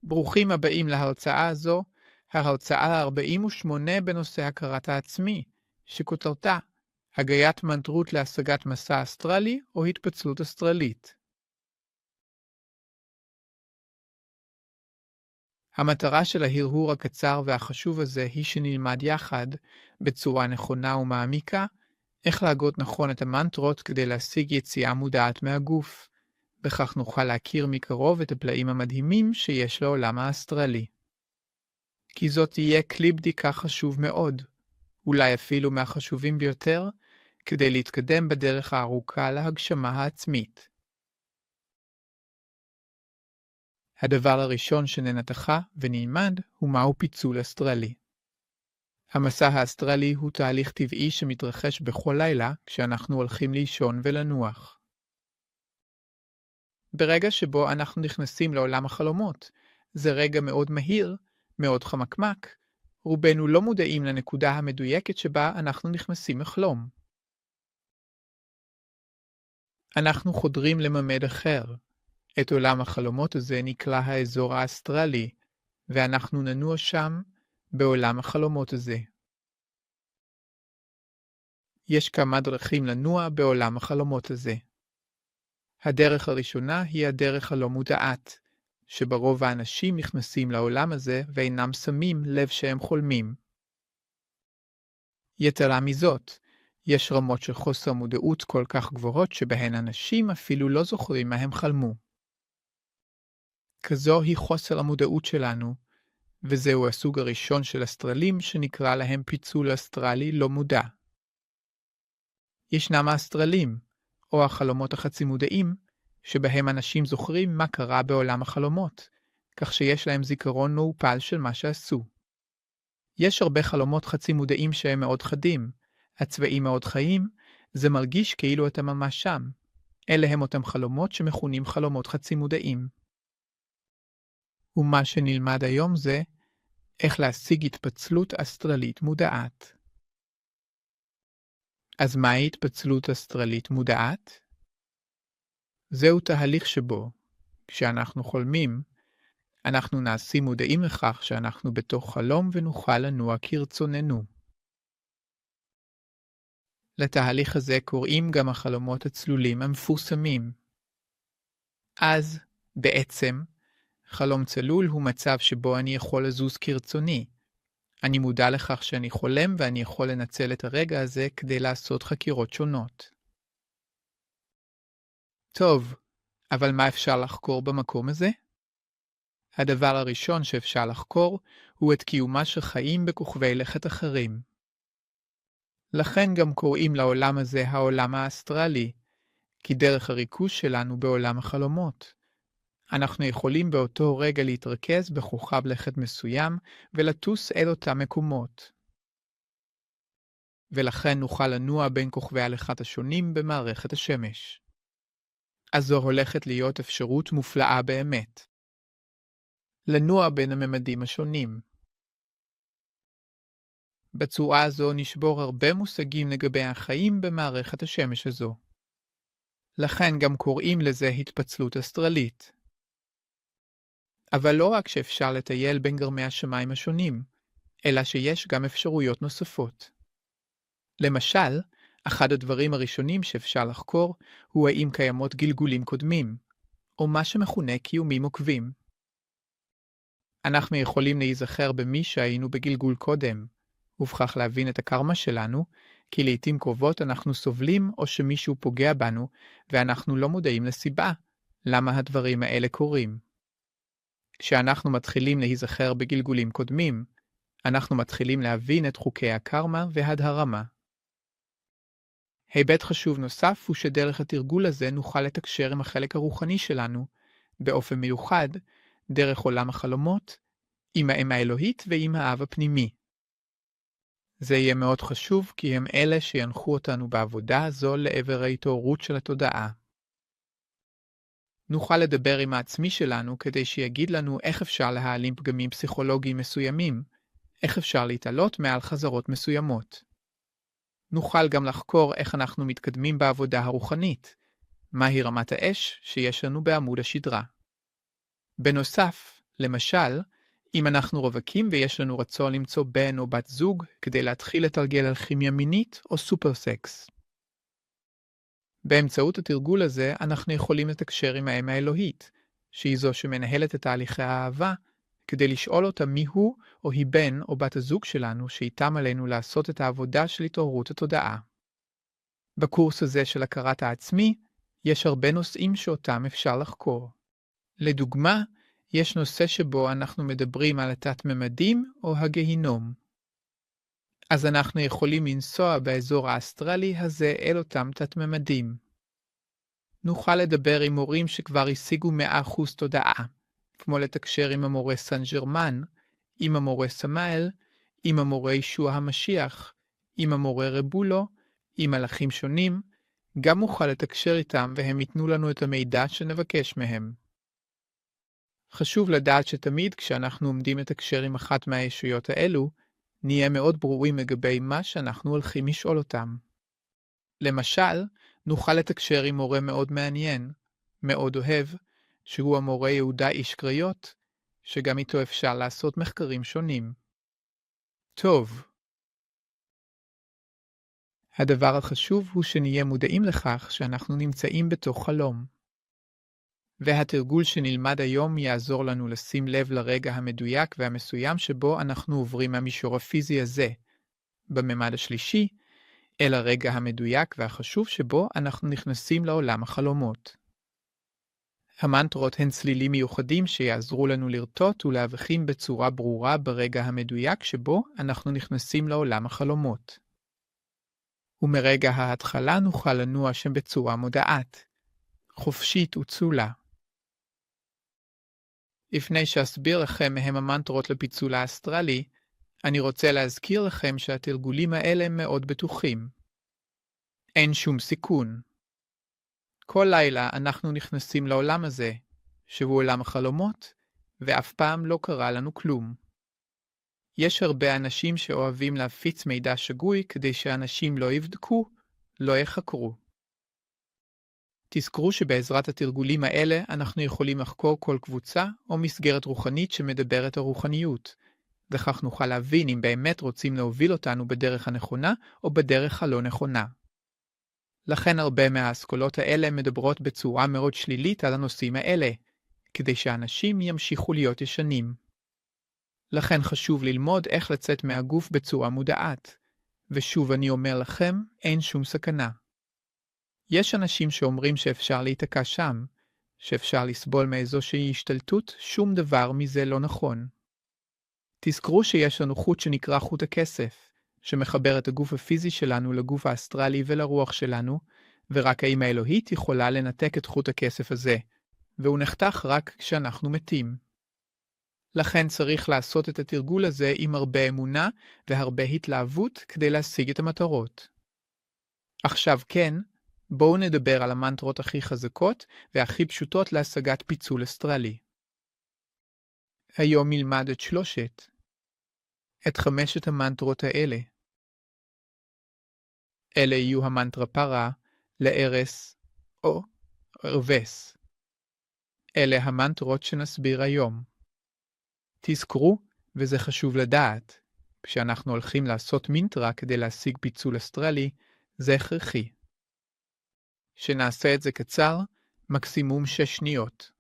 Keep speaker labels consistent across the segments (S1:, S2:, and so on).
S1: ברוכים הבאים להרצאה הזו, ההרצאה ה-48 בנושא הכרת העצמי, שכותרתה הגיית מנטרות להשגת מסע אסטרלי או התפצלות אסטרלית. המטרה של ההרהור הקצר והחשוב הזה היא שנלמד יחד, בצורה נכונה ומעמיקה, איך להגות נכון את המנטרות כדי להשיג יציאה מודעת מהגוף. בכך נוכל להכיר מקרוב את הפלאים המדהימים שיש לעולם האסטרלי. כי זאת תהיה כלי בדיקה חשוב מאוד, אולי אפילו מהחשובים ביותר, כדי להתקדם בדרך הארוכה להגשמה העצמית. הדבר הראשון שננתחה ונלמד הוא מהו פיצול אסטרלי. המסע האסטרלי הוא תהליך טבעי שמתרחש בכל לילה כשאנחנו הולכים לישון ולנוח. ברגע שבו אנחנו נכנסים לעולם החלומות, זה רגע מאוד מהיר, מאוד חמקמק, רובנו לא מודעים לנקודה המדויקת שבה אנחנו נכנסים לחלום. אנחנו חודרים לממד אחר. את עולם החלומות הזה נקרא האזור האסטרלי, ואנחנו ננוע שם בעולם החלומות הזה. יש כמה דרכים לנוע בעולם החלומות הזה. הדרך הראשונה היא הדרך הלא מודעת, שברוב האנשים נכנסים לעולם הזה ואינם שמים לב שהם חולמים. יתרה מזאת, יש רמות של חוסר מודעות כל כך גבוהות שבהן אנשים אפילו לא זוכרים מה הם חלמו. כזו היא חוסר המודעות שלנו, וזהו הסוג הראשון של אסטרלים שנקרא להם פיצול אסטרלי לא מודע. ישנם האסטרלים, או החלומות החצי מודעים, שבהם אנשים זוכרים מה קרה בעולם החלומות, כך שיש להם זיכרון מעופל של מה שעשו. יש הרבה חלומות חצי מודעים שהם מאוד חדים, הצבעים מאוד חיים, זה מרגיש כאילו אתה ממש שם. אלה הם אותם חלומות שמכונים חלומות חצי מודעים. ומה שנלמד היום זה איך להשיג התפצלות אסטרלית מודעת. אז מהי התפצלות אסטרלית מודעת? זהו תהליך שבו, כשאנחנו חולמים, אנחנו נעשים מודעים לכך שאנחנו בתוך חלום ונוכל לנוע כרצוננו. לתהליך הזה קוראים גם החלומות הצלולים המפורסמים. אז, בעצם, חלום צלול הוא מצב שבו אני יכול לזוז כרצוני. אני מודע לכך שאני חולם ואני יכול לנצל את הרגע הזה כדי לעשות חקירות שונות. טוב, אבל מה אפשר לחקור במקום הזה? הדבר הראשון שאפשר לחקור הוא את קיומה של חיים בכוכבי לכת אחרים. לכן גם קוראים לעולם הזה העולם האסטרלי, כי דרך הריכוז שלנו בעולם החלומות. אנחנו יכולים באותו רגע להתרכז בכוכב לכת מסוים ולטוס אל אותם מקומות. ולכן נוכל לנוע בין כוכבי הלכת השונים במערכת השמש. אז זו הולכת להיות אפשרות מופלאה באמת. לנוע בין הממדים השונים. בצורה הזו נשבור הרבה מושגים לגבי החיים במערכת השמש הזו. לכן גם קוראים לזה התפצלות אסטרלית. אבל לא רק שאפשר לטייל בין גרמי השמיים השונים, אלא שיש גם אפשרויות נוספות. למשל, אחד הדברים הראשונים שאפשר לחקור הוא האם קיימות גלגולים קודמים, או מה שמכונה קיומים עוקבים. אנחנו יכולים להיזכר במי שהיינו בגלגול קודם, ובכך להבין את הקרמה שלנו, כי לעתים קרובות אנחנו סובלים או שמישהו פוגע בנו, ואנחנו לא מודעים לסיבה למה הדברים האלה קורים. כשאנחנו מתחילים להיזכר בגלגולים קודמים, אנחנו מתחילים להבין את חוקי הקרמה והדהרמה. היבט חשוב נוסף הוא שדרך התרגול הזה נוכל לתקשר עם החלק הרוחני שלנו, באופן מיוחד, דרך עולם החלומות, עם האם האלוהית ועם האב הפנימי. זה יהיה מאוד חשוב כי הם אלה שינחו אותנו בעבודה הזו לעבר ההתעוררות של התודעה. נוכל לדבר עם העצמי שלנו כדי שיגיד לנו איך אפשר להעלים פגמים פסיכולוגיים מסוימים, איך אפשר להתעלות מעל חזרות מסוימות. נוכל גם לחקור איך אנחנו מתקדמים בעבודה הרוחנית, מהי רמת האש שיש לנו בעמוד השדרה. בנוסף, למשל, אם אנחנו רווקים ויש לנו רצון למצוא בן או בת זוג כדי להתחיל לתרגל על כימיה מינית או סופרסקס. באמצעות התרגול הזה אנחנו יכולים לתקשר עם האם האלוהית, שהיא זו שמנהלת את תהליכי האהבה, כדי לשאול אותה מי הוא או היא בן או בת הזוג שלנו שאיתם עלינו לעשות את העבודה של התעוררות התודעה. בקורס הזה של הכרת העצמי, יש הרבה נושאים שאותם אפשר לחקור. לדוגמה, יש נושא שבו אנחנו מדברים על התת-ממדים או הגהינום. אז אנחנו יכולים לנסוע באזור האסטרלי הזה אל אותם תת-ממדים. נוכל לדבר עם מורים שכבר השיגו 100% תודעה, כמו לתקשר עם המורה סן ג'רמן, עם המורה סמאל, עם המורה ישוע המשיח, עם המורה רבולו, עם מלאכים שונים, גם נוכל לתקשר איתם והם ייתנו לנו את המידע שנבקש מהם. חשוב לדעת שתמיד כשאנחנו עומדים לתקשר עם אחת מהישויות האלו, נהיה מאוד ברורים לגבי מה שאנחנו הולכים לשאול אותם. למשל, נוכל לתקשר עם מורה מאוד מעניין, מאוד אוהב, שהוא המורה יהודה איש קריות, שגם איתו אפשר לעשות מחקרים שונים. טוב. הדבר החשוב הוא שנהיה מודעים לכך שאנחנו נמצאים בתוך חלום. והתרגול שנלמד היום יעזור לנו לשים לב לרגע המדויק והמסוים שבו אנחנו עוברים מהמישור הפיזי הזה, בממד השלישי, אל הרגע המדויק והחשוב שבו אנחנו נכנסים לעולם החלומות. המנטרות הן צלילים מיוחדים שיעזרו לנו לרטוט ולהבחין בצורה ברורה ברגע המדויק שבו אנחנו נכנסים לעולם החלומות. ומרגע ההתחלה נוכל לנוע שם בצורה מודעת, חופשית וצולה. לפני שאסביר לכם מהם המנטרות לפיצול האסטרלי, אני רוצה להזכיר לכם שהתרגולים האלה מאוד בטוחים. אין שום סיכון. כל לילה אנחנו נכנסים לעולם הזה, שהוא עולם החלומות, ואף פעם לא קרה לנו כלום. יש הרבה אנשים שאוהבים להפיץ מידע שגוי כדי שאנשים לא יבדקו, לא יחקרו. תזכרו שבעזרת התרגולים האלה אנחנו יכולים לחקור כל קבוצה או מסגרת רוחנית שמדברת על רוחניות, וכך נוכל להבין אם באמת רוצים להוביל אותנו בדרך הנכונה או בדרך הלא נכונה. לכן הרבה מהאסכולות האלה מדברות בצורה מאוד שלילית על הנושאים האלה, כדי שאנשים ימשיכו להיות ישנים. לכן חשוב ללמוד איך לצאת מהגוף בצורה מודעת, ושוב אני אומר לכם, אין שום סכנה. יש אנשים שאומרים שאפשר להיתקע שם, שאפשר לסבול מאיזושהי השתלטות, שום דבר מזה לא נכון. תזכרו שיש לנו חוט שנקרא חוט הכסף, שמחבר את הגוף הפיזי שלנו לגוף האסטרלי ולרוח שלנו, ורק האמא האלוהית יכולה לנתק את חוט הכסף הזה, והוא נחתך רק כשאנחנו מתים. לכן צריך לעשות את התרגול הזה עם הרבה אמונה והרבה התלהבות כדי להשיג את המטרות. עכשיו כן, בואו נדבר על המנטרות הכי חזקות והכי פשוטות להשגת פיצול אסטרלי. היום נלמד את 5 המנטרות האלה. אלה יהיו המנטרה פרה, לארס או רבס. אלה המנטרות שנסביר היום. תזכרו, וזה חשוב לדעת, כשאנחנו הולכים לעשות מנטרה כדי להשיג פיצול אסטרלי, זה הכרחי. שנעשה את זה קצר, מקסימום 6 שניות.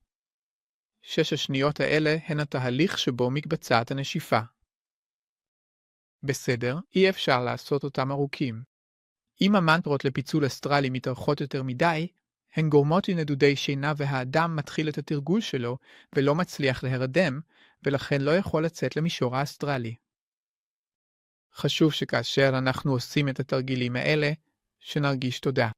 S1: 6 השניות האלה הן התהליך שבו מתבצעת הנשיפה. בסדר, אי אפשר לעשות אותם ארוכים. אם המנטרות לפיצול אסטרלי מתארכות יותר מדי, הן גורמות לנדודי שינה והאדם מתחיל את התרגול שלו ולא מצליח להירדם, ולכן לא יכול לצאת למישור האסטרלי. חשוב שכאשר אנחנו עושים את התרגילים האלה, שנרגיש תודה.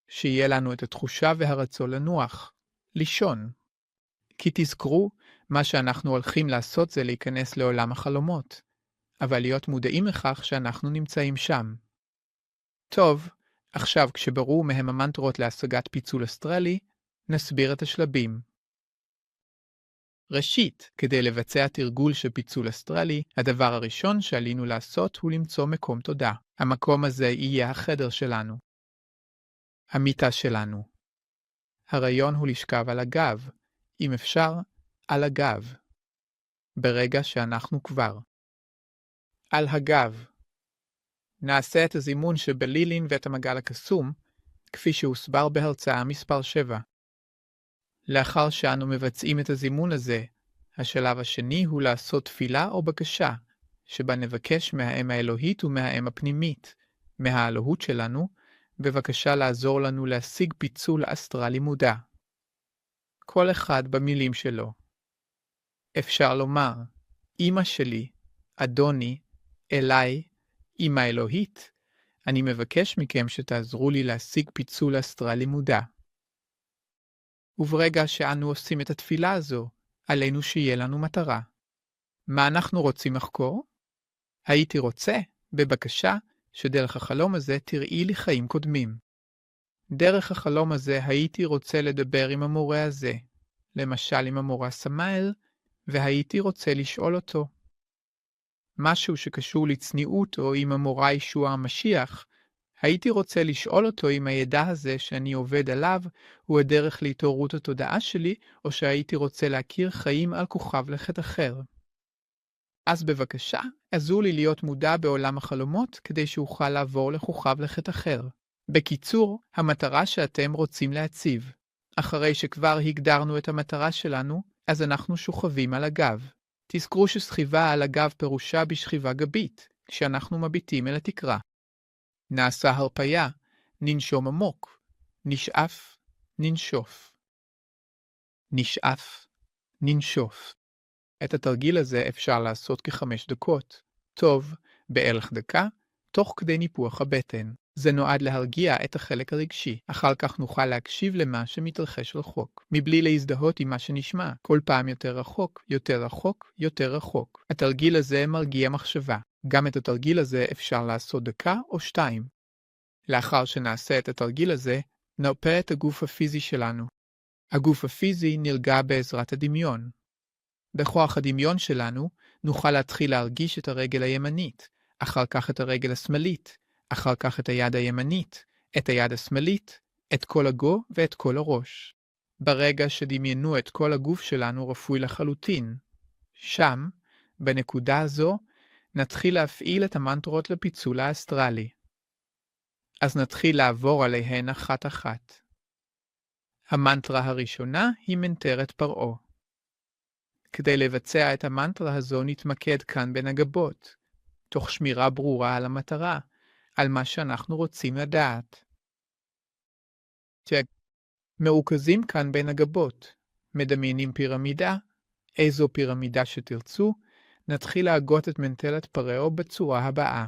S1: שיהיה לנו את התחושה והרצון לנוח, לישון. כי תזכרו, מה שאנחנו הולכים לעשות זה להיכנס לעולם החלומות, אבל להיות מודעים לכך שאנחנו נמצאים שם. טוב, עכשיו כשברור מהם המנטרות להשגת פיצול אסטרלי, נסביר את השלבים. ראשית, כדי לבצע תרגול של פיצול אסטרלי, הדבר הראשון שעלינו לעשות הוא למצוא מקום תודה. המקום הזה יהיה החדר שלנו. המיטה שלנו. הרעיון הוא לשכב על הגב, אם אפשר, על הגב. ברגע שאנחנו כבר על הגב, נעשה את הזימון שבלילין ואת המעגל הקסום, כפי שהוסבר בהרצאה מספר 7. לאחר שאנו מבצעים את הזימון הזה, השלב השני הוא לעשות תפילה או בקשה, שבה נבקש מהאם האלוהית ומהאם הפנימית, מהאלוהות שלנו, בבקשה לעזור לנו להשיג פיצול אסטרלי מודע. כל אחד במילים שלו. אפשר לומר, אמא שלי, אדוני, אליי, אמא אלוהית, אני מבקש מכם שתעזרו לי להשיג פיצול אסטרלי מודע. וברגע שאנו עושים את התפילה הזו, עלינו שיהיה לנו מטרה. מה אנחנו רוצים לחקור? הייתי רוצה, בבקשה, שדרך החלום הזה תראי לי חיים קודמים. דרך החלום הזה הייתי רוצה לדבר עם המורה הזה, למשל עם המורה סמאל, והייתי רוצה לשאול אותו. משהו שקשור לצניעות או עם המורה ישוע המשיח, הייתי רוצה לשאול אותו אם הידע הזה שאני עובד עליו הוא הדרך להתעוררות התודעה שלי, או שהייתי רוצה להכיר חיים על כוכב לכת אחר. אז בבקשה, עזרו לי להיות מודע בעולם החלומות כדי שאוכל לעבור לכוכב לכת אחר. בקיצור, המטרה שאתם רוצים להציב. אחרי שכבר הגדרנו את המטרה שלנו, אז אנחנו שוכבים על הגב. תזכרו שסחיבה על הגב פירושה בשכיבה גבית, כשאנחנו מביטים אל התקרה. נעשה הרפיה, ננשום עמוק, נשאף, ננשוף. נשאף, ננשוף. את התרגיל הזה אפשר לעשות כ5 דקות. טוב, בערך דקה, תוך כדי ניפוח הבטן. זה נועד להרגיע את החלק הרגשי. אחר כך נוכל להקשיב למה שמתרחש רחוק, מבלי להזדהות עם מה שנשמע. כל פעם יותר רחוק, יותר רחוק, יותר רחוק. התרגיל הזה מרגיע מחשבה. גם את התרגיל הזה אפשר לעשות דקה או 2. לאחר שנעשה את התרגיל הזה, נרפא את הגוף הפיזי שלנו. הגוף הפיזי נרגע בעזרת הדמיון. בכוח הדמיון שלנו נוכל להתחיל להרגיש את הרגל הימנית, אחר כך את הרגל השמאלית, אחר כך את היד הימנית, את היד השמאלית, את כל הגו ואת כל הראש. ברגע שדמיינו את כל הגוף שלנו רפוי לחלוטין, שם, בנקודה הזו, נתחיל להפעיל את המנטרות לפיצול האסטרלי. אז נתחיל לעבור עליהן אחת-אחת. המנטרה הראשונה היא מנטרת פרעה. כדי לבצע את המנטרה הזו נתמקד כאן בין הגבות, תוך שמירה ברורה על המטרה, על מה שאנחנו רוצים לדעת. מרוכזים כאן בין הגבות, מדמיינים פירמידה, איזו פירמידה שתרצו, נתחיל להגות את מנטרת פרעה בצורה הבאה.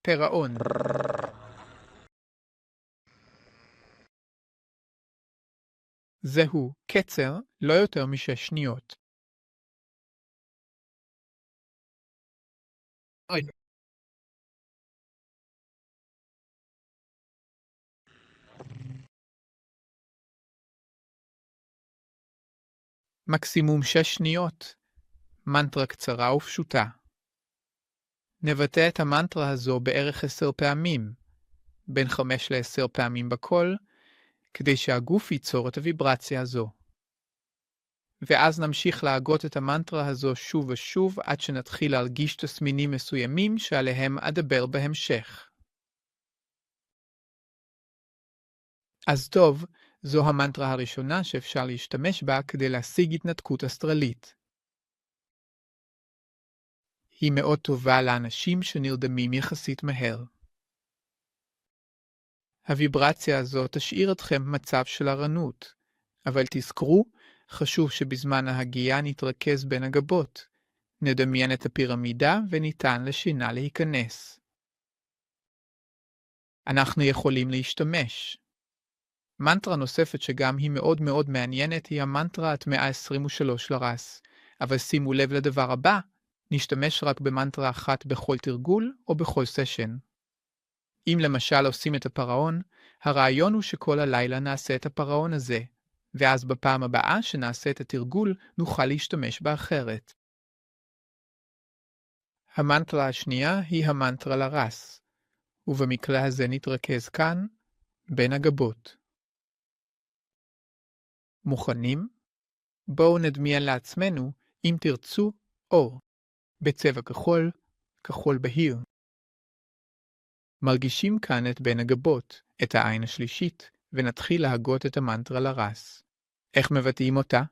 S1: פירעון. זהו קצר לא יותר מ6 שניות. מקסימום 6 שניות. מנטרה קצרה ופשוטה. נבטא את המנטרה הזו בערך 10 פעמים, בין 5 ל10 פעמים בקול, כדי שהגוף ייצור את הוויברציה הזו. ואז נמשיך להגות את המנטרה הזו שוב ושוב עד שנתחיל להרגיש תסמינים מסוימים שעליהם אדבר בהמשך. אז טוב, זו המנטרה הראשונה שאפשר להשתמש בה כדי להשיג התנתקות אסטרלית. היא מאוד טובה לאנשים שנרדמים יחסית מהר. הוויברציה הזו תשאיר אתכם במצב של ערנות, אבל תזכרו, חשוב שבזמן ההגייה נתרכז בין הגבות, נדמיין את הפירמידה וניתן לשינה להיכנס. אנחנו יכולים להשתמש. מנטרה נוספת שגם היא מאוד מאוד מעניינת היא המנטרה הטמעה 23 לרס, אבל שימו לב לדבר הבא, נשתמש רק במנטרה אחת בכל תרגול או בכל סשן. אם למשל עושים את הפרעון, הרעיון הוא שכל הלילה נעשה את הפרעון הזה, ואז בפעם הבאה שנעשה את התרגול נוכל להשתמש בה אחרת. המנטרה השנייה היא המנטרה לרס, ובמקרה הזה נתרכז כאן, בין הגבות. מוכנים? בואו נדמיין לעצמנו, אם תרצו, אור, בצבע כחול, כחול בהיר. מרגישים כאן את בין הגבות, את העין השלישית, ונתחיל להגות את המנטרה לרס. איך מבטאים אותה?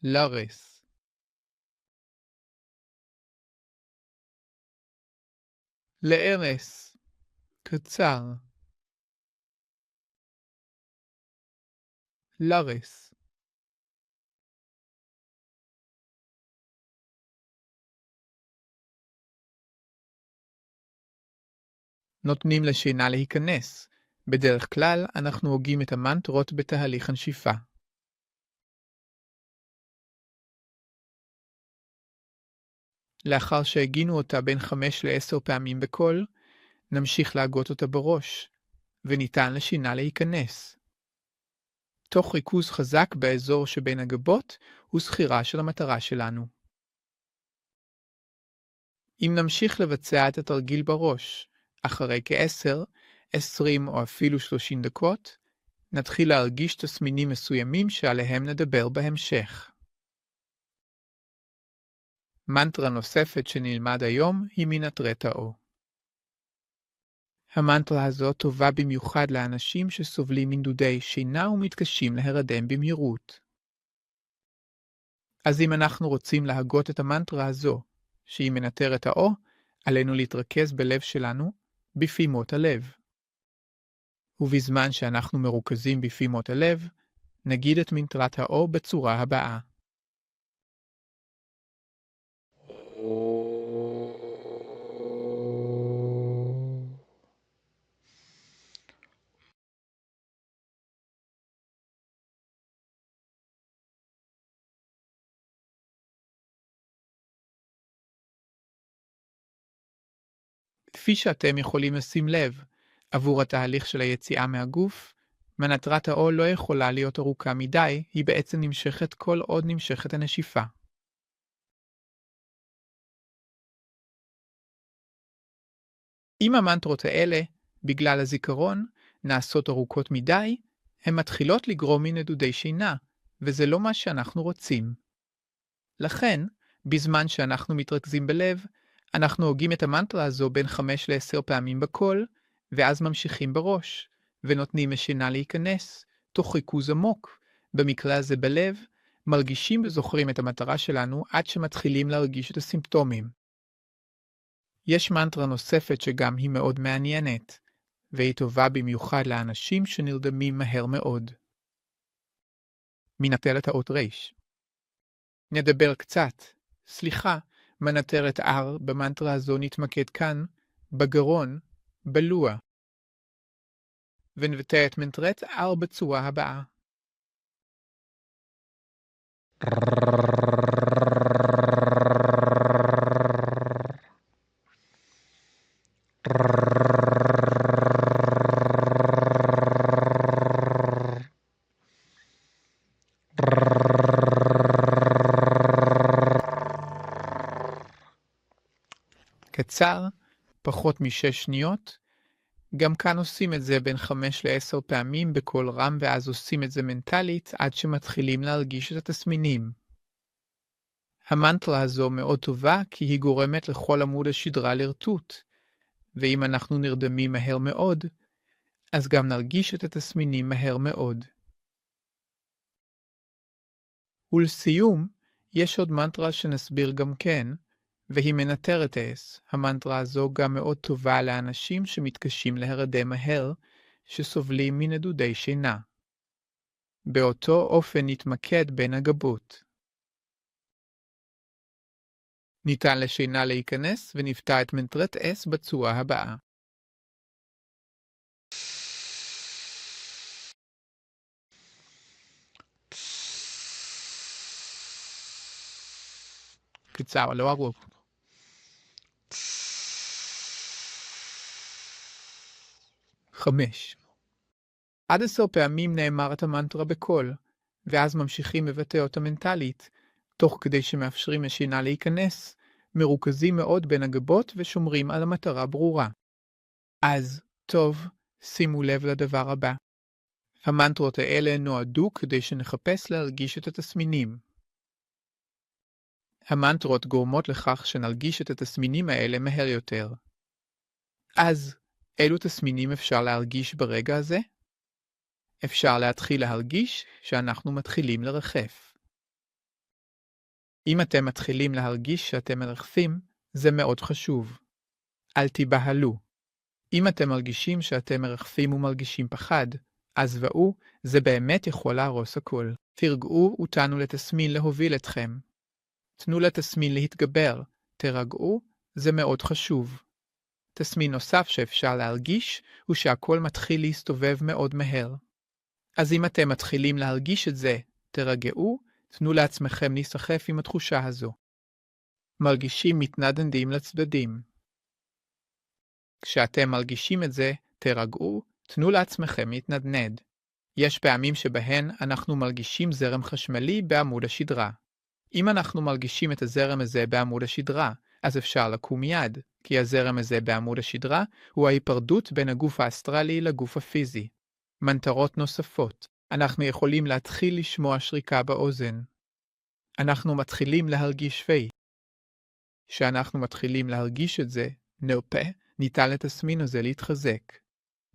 S1: לרס. לארס. קצר. לרס. נותנים לשינה להיכנס. בדרך כלל אנחנו הוגים את המנטרות בתהליך הנשיפה. לאחר שהגינו אותה בין 5 ל-10 פעמים בקול, נמשיך להגות אותה בראש, וניתן לשינה להיכנס. תוך ריכוז חזק באזור שבין הגבות וזכירה של המטרה שלנו. אם נמשיך לבצע את התרגיל בראש, אחרי כ-10, 20 או אפילו 30 דקות, נתחיל להרגיש תסמינים מסוימים שעליהם נדבר בהמשך. מנטרה נוספת שנלמד היום היא מנטרת האו. המנטרה הזו טובה במיוחד לאנשים שסובלים מנדודי שינה ומתקשים להירדם במהירות. אז אם אנחנו רוצים להגות את המנטרה הזו, שהיא מנטרת האו, עלינו להתרכז בלב שלנו, בפעימות הלב. ובזמן שאנחנו מרוכזים בפעימות הלב, נגיד את מנטרת האו בצורה הבאה. כפי שאתם יכולים לשים לב, עבור התהליך של היציאה מהגוף, מנטרת האו לא יכולה להיות ארוכה מדי, היא בעצם נמשכת כל עוד נמשכת הנשיפה. אם המנטרות האלה, בגלל הזיכרון, נעשות ארוכות מדי, הן מתחילות לגרום מנדודי שינה, וזה לא מה שאנחנו רוצים. לכן, בזמן שאנחנו מתרכזים בלב, אנחנו הוגים את המנטרה הזו בין 5 ל-10 פעמים בקול, ואז ממשיכים בראש, ונותנים לשינה להיכנס, תוך ריכוז עמוק, במקרה הזה בלב, מרגישים וזוכרים את המטרה שלנו עד שמתחילים להרגיש את הסימפטומים. יש מנטרה נוספת שגם היא מאוד מעניינת, והיא טובה במיוחד לאנשים שנרדמים מהר מאוד. מנטרת האות ר'. נדבר קצת. סליחה, מנטרת R במנטרה הזו נתמקד כאן, בגרון, בלוע. ונבטא את מנטרת R בצורה הבאה. קצר, פחות מ6 שניות. גם כאן עושים את זה בין 5 ל-10 פעמים בקול רם, ואז עושים את זה מנטלית עד שמתחילים להרגיש את התסמינים. המנטרה הזו מאוד טובה כי היא גורמת לכל עמוד השדרה לרטוט, ואם אנחנו נרדמים מהר מאוד, אז גם נרגיש את התסמינים מהר מאוד. ולסיום, יש עוד מנטרה שנסביר גם כן, והיא מנטרת S. המנטרה הזו גם מאוד טובה לאנשים שמתקשים להירדם מהר, שסובלים מנדודי שינה. באותו אופן נתמקד בין הגבות. ניתן לשינה להיכנס ונפתע את מנטרת S בצורה הבאה. קצר, לא ארוך. 5. עד 10 פעמים נאמר את המנטרה בקול, ואז ממשיכים לבטא אותה מנטלית, תוך כדי שמאפשרים לשינה להיכנס, מרוכזים מאוד בין הגבות ושומרים על המטרה ברורה. אז, טוב, שימו לב לדבר הבא. המנטרות האלה נועדו כדי שנחפש להרגיש את התסמינים. המנטרות גורמות לכך שנרגיש את התסמינים האלה מהר יותר. אז, אילו תסמינים אפשר להרגיש ברגע הזה? אפשר להתחיל להרגיש שאנחנו מתחילים לרחף. אם אתם מתחילים להרגיש שאתם מרחפים, זה מאוד חשוב. אל תיבהלו. אם אתם מרגישים שאתם מרחפים ומרגישים פחד, אז ואו, זה באמת יכול להרוס הכל. תרגעו ותנו לתסמין להוביל אתכם. תנו לתסמין להתגבר, תרגעו, זה מאוד חשוב. תסמין נוסף שאפשר להרגיש הוא שהכל מתחיל להסתובב מאוד מהר. אז אם אתם מתחילים להרגיש את זה, תרגעו, תנו לעצמכם להיסחף עם התחושה הזו. מרגישים מתנדנדים לצדדים. כשאתם מרגישים את זה, תרגעו, תנו לעצמכם להתנדנד. יש פעמים שבהן אנחנו מרגישים זרם חשמלי בעמוד השדרה. אם אנחנו מרגישים את הזרם הזה בעמוד השדרה, אז אפשר לקום מיד, כי הזרם הזה בעמוד השדרה הוא ההיפרדות בין הגוף האסטרלי לגוף הפיזי. מנטרות נוספות. אנחנו יכולים להתחיל לשמוע שריקה באוזן. אנחנו מתחילים להרגיש וי. כשאנחנו מתחילים להרגיש את זה, נרפה, ניתן לתסמין הזה להתחזק.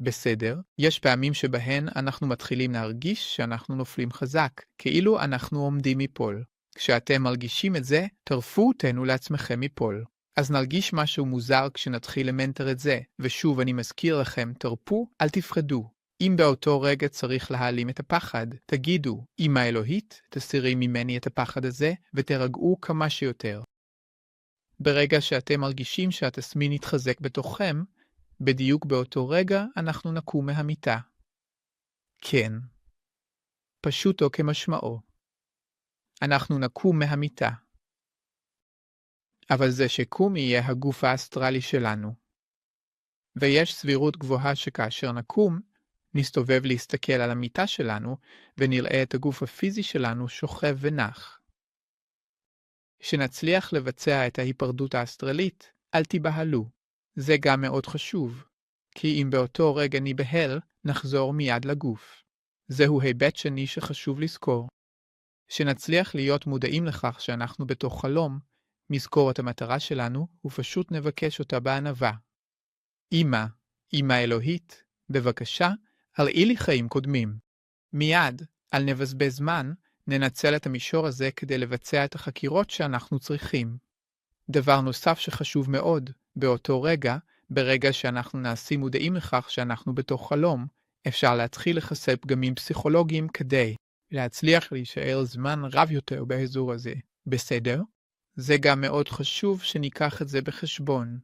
S1: בסדר, יש פעמים שבהן אנחנו מתחילים להרגיש שאנחנו נופלים חזק, כאילו אנחנו עומדים מפול. כשאתם מרגישים את זה, טרפו תנו לעצמכם מפול. אז נרגיש משהו מוזר כשנתחיל למנטר את זה, ושוב אני מזכיר לכם, תרפו, אל תפחדו. אם באותו רגע צריך להעלים את הפחד, תגידו, אמא אלוהית, תסירי ממני את הפחד הזה, ותרגעו כמה שיותר. ברגע שאתם מרגישים שהתסמין יתחזק בתוככם, בדיוק באותו רגע אנחנו נקום מהמיטה. כן. פשוטו כמשמעו. אנחנו נקום מהמיטה. אבל זה שקום יהיה הגוף האסטרלי שלנו. ויש סבירות גבוהה שכאשר נקום, נסתובב להסתכל על המיטה שלנו, ונראה את הגוף הפיזי שלנו שוכב ונח. שנצליח לבצע את ההיפרדות האסטרלית, אל תיבהלו. זה גם מאוד חשוב, כי אם באותו רגע ניבהל, נחזור מיד לגוף. זהו היבט שני שחשוב לזכור. שנצליח להיות מודעים לכך שאנחנו בתוך חלום, נזכור את המטרה שלנו ופשוט נבקש אותה בענווה. אמא אלוהית, בבקשה, הראי לי חיים קודמים. מיד, אל נבזבז זמן, ננצל את המישור הזה כדי לבצע את החקירות שאנחנו צריכים. דבר נוסף שחשוב מאוד, באותו רגע, ברגע שאנחנו נעשים מודעים לכך שאנחנו בתוך חלום, אפשר להתחיל לחסל פגמים פסיכולוגיים כדי להצליח להישאר זמן רב יותר באזור הזה. בסדר? זה גם מאוד חשוב שניקח את זה בחשבון.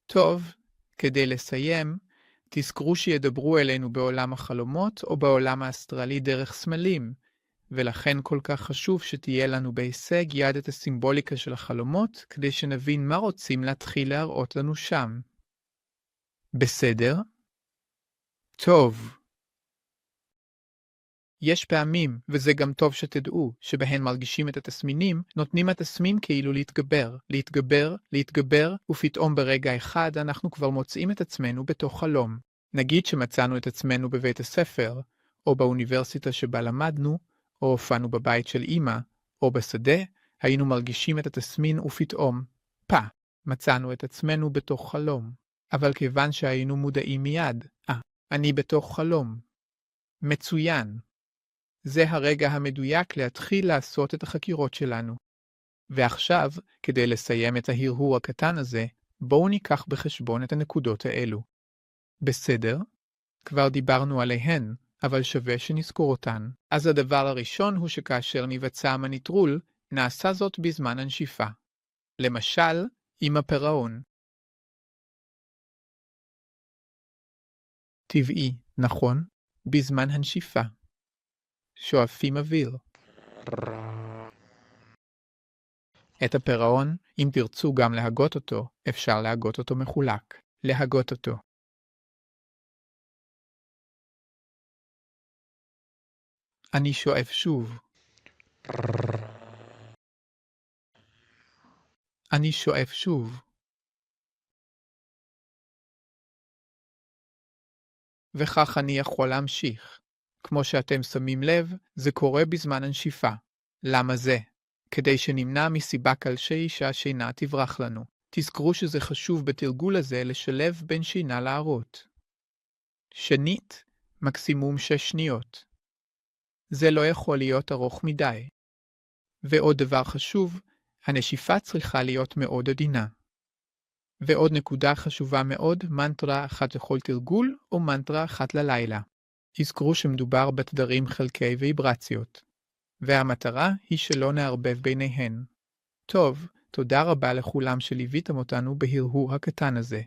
S1: טוב, כדי לסיים, תזכרו שידברו אלינו בעולם החלומות או בעולם האסטרלי דרך סמלים, ולכן כל כך חשוב שתהיה לנו בהישג יד את הסימבוליקה של החלומות, כדי שנבין מה רוצים להתחיל להראות לנו שם. בסדר? טוב. יש פעמים, וזה גם טוב שתדעו, שבהן מרגישים את התסמינים, נותנים התסמין כאילו להתגבר, ופתאום ברגע אחד אנחנו כבר מוצאים את עצמנו בתוך חלום. נגיד שמצאנו את עצמנו בבית הספר, או באוניברסיטה שבה למדנו, או הופענו בבית של אמא, או בשדה, היינו מרגישים את התסמין ופתאום, מצאנו את עצמנו בתוך חלום. אבל כיוון שהיינו מודעים מיד, אני בתוך חלום. מצוין. זה הרגע המדויק להתחיל לעשות את החקירות שלנו. ועכשיו, כדי לסיים את ההרהור הקטן הזה, בואו ניקח בחשבון את הנקודות האלו. בסדר? כבר דיברנו עליהן, אבל שווה שנזכור אותן. אז הדבר הראשון הוא שכאשר נבצע המניטרול, נעשה זאת בזמן הנשיפה. למשל, עם הפירעון. טבעי, נכון? בזמן הנשיפה. שואפים אוויר. את הפירעון, אם תרצו גם להגות אותו, אפשר להגות אותו מחולק. להגות אותו. אני שואף שוב. אני שואף שוב. וכך אני יכול להמשיך. כמו שאתם שמים לב, זה קורה בזמן הנשיפה. למה זה? כדי שנמנע מסיבה כלשהי שהשינה תברח לנו. תזכרו שזה חשוב בתרגול הזה לשלב בין שינה להערות. שנית, מקסימום 6 שניות. זה לא יכול להיות ארוך מדי. ועוד דבר חשוב, הנשיפה צריכה להיות מאוד עדינה. ועוד נקודה חשובה מאוד, מנטרה אחת לכל תרגול או מנטרה אחת ללילה. תזכרו שמדובר בתדרים חלקי ויברציות, והמטרה היא שלא נערבב ביניהן. טוב, תודה רבה לכולם שליוויתם אותנו בהרהור הקטן הזה.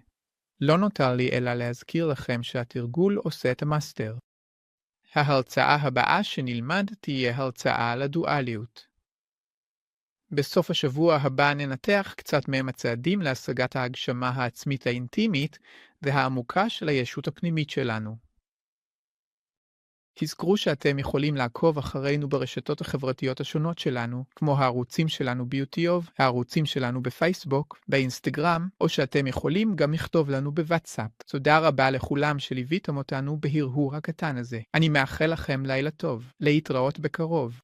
S1: לא נותר לי אלא להזכיר לכם שהתרגול עושה את המאסטר. ההרצאה הבאה שנלמד תהיה הרצאה על הדואליות. בסוף השבוע הבא ננתח קצת מהם הצעדים להשגת ההגשמה העצמית האינטימית והעמוקה של הישות הפנימית שלנו. תזכרו שאתם יכולים לעקוב אחרינו ברשתות החברתיות השונות שלנו, כמו הערוצים שלנו ביוטיוב, הערוצים שלנו בפייסבוק, באינסטגרם, או שאתם יכולים גם לכתוב לנו בוואטסאפ. תודה רבה לכולם שליוויתם אותנו בהרהור הקטן הזה. אני מאחל לכם לילה טוב, להתראות בקרוב.